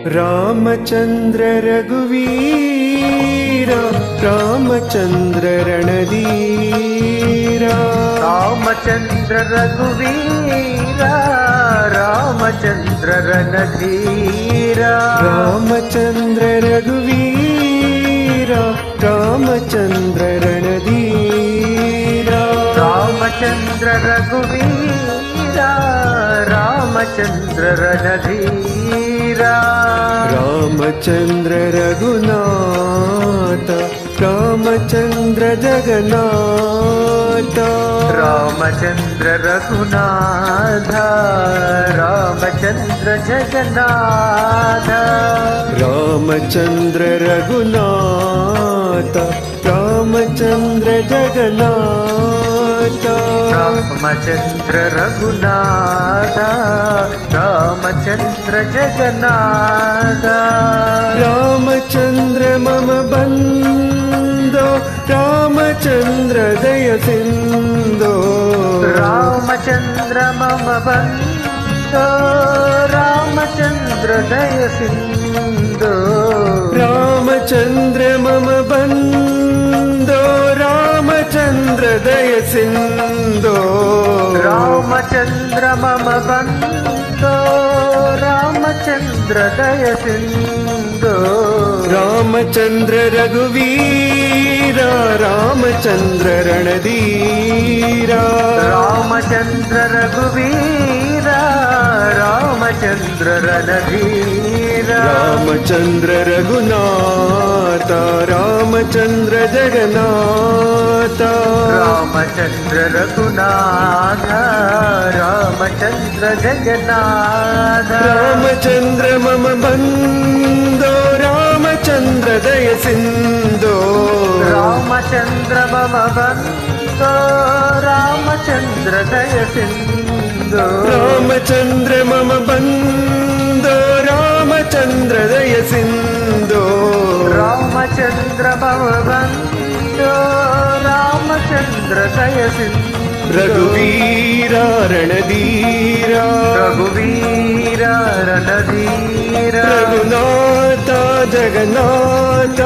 ರಾಮಚಂದ್ರ ರಘುವೀರ ರಾಮಚಂದ್ರ ರಣಧೀರ ರಾಮಚಂದ್ರ ರಘುವೀರ ರಾಮಚಂದ್ರ ರಣಧೀರ ರಾಮಚಂದ್ರ ರಘುವೀರ ರಾಮಚಂದ್ರ ರಣಧೀರ ರಾಮಚಂದ್ರ ರಘುವೀರ ರಾಮಚಂದ್ರ ರಣಧೀರ ರಾಮಚಂದ್ರ ರಘುನಾಥ ರಾಮಚಂದ್ರ ಜಗನ್ನಾಥ ರಾಮಚಂದ್ರ ರಘುನಾಥ ರಾಮಚಂದ್ರ ಜಗನ್ನಾಥ ರಾಮಚಂದ್ರ ರಘುನಾಥ ರಾಮಚಂದ್ರ ಜಗನ್ನಾಥ ರಾಮಚಂದ್ರ ರಘುನಾಥ ರಾಮಚಂದ್ರ ಜಗನ್ನಾಥ ರಾಮಚಂದ್ರ ಮಮ ಬಂದೋ ರಾಮಚಂದ್ರ ದಯ ಸಿಂಧೋ ರಾಮಚಂದ್ರ ಮಮ ಬಂದೋ ರಾಮಚಂದ್ರ ದಯ ಸಿಂಧೋ ರಾಮಚಂದ್ರ ಮಮ ಬಂದೋ ರಾಮಚಂದ್ರ ದಯ ಸಿಂಧೋ ರಾಮಚಂದ್ರ ಮಮ ಬಂದೋ ರಾಮಚಂದ್ರ ದಯ ಸಿಂಧೋ ರಾಮಚಂದ್ರ ರಘುವೀರ ರಾಮಚಂದ್ರ ರಣಧೀರ ರಾಮಚಂದ್ರ ರಘುವೀರ ರಾಮಚಂದ್ರ ರಣಧೀರ ರಾಮಚಂದ್ರ ರಘುನಾಥ ರಾಮಚಂದ್ರ ಜಗನ್ನಾಥ ರಾಮಚಂದ್ರ ರಘುನಾಥ ರಾಮಚಂದ್ರ ಜಗನ್ನಾಥ ರಾಮಚಂದ್ರ ಮಮ ಬಂದೋ ರಾಮಚಂದ್ರ ದಯ ಸಿಂಧೋ ರಾಮಚಂದ್ರ ಮಮ ಬಂದೋ ರಾಮಚಂದ್ರ ದಯ ಸಿಂಧೋ ರಾಮಚಂದ್ರ ಮಮ ಬಂದೋ ರಾಮಚಂದ್ರ ದಯ ಸಿಂಧೋ ರಾಮಚಂದ್ರ ಮಮ ಬಂದೋ ರಾಮಚಂದ್ರ ದಯ ಸಿಂಧೋ ರಘುವೀರ ರಣಧೀರ ರಘುವೀರ ರಣಧೀರ ರಘುನಾಥ ಜಗನ್ನಾಥ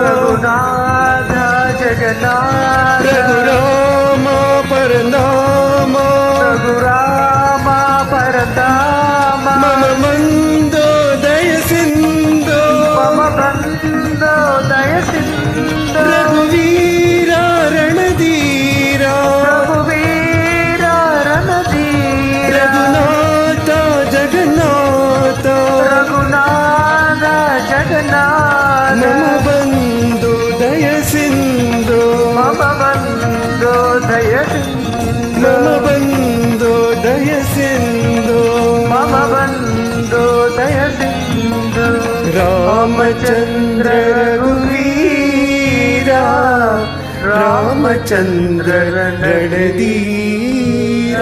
ರಘುನಾಥ ಜಗನ್ನಾಥ ರಘುರಾಮ ಪರನಾಮ ರಘುರಾಮ ಪರಧಾಮ ಮಮ ಬಂದೋ ದಯ ಸಿಂಧೋ ಮಮ ಬಂದೋ ದಯ ಸಿಂಧೋ ರಘುವೀರ ರಣಧೀರ ರಘುವೀರ ರಣಧೀರ ರಘುನಾಥ ಜಗನ್ನಾಥ ರಘುನಾಥ ಜಗನ್ನಾಥ ಮಮ ಬಂದು ದಯ ಸಿಂಧೋ ಮಮ ಬಂದೋ ದಯ ಸಿಂಧೋ ಮಮ ಬಂದು ದಯ ಸಿಂಧೋ ಮಮ ಬಂದೋ ದಯ ಸಿಂಧೋ ರಾಮಚಂದ್ರ ರಘುವೀರ ರಾಮಚಂದ್ರ ರಣಧೀರ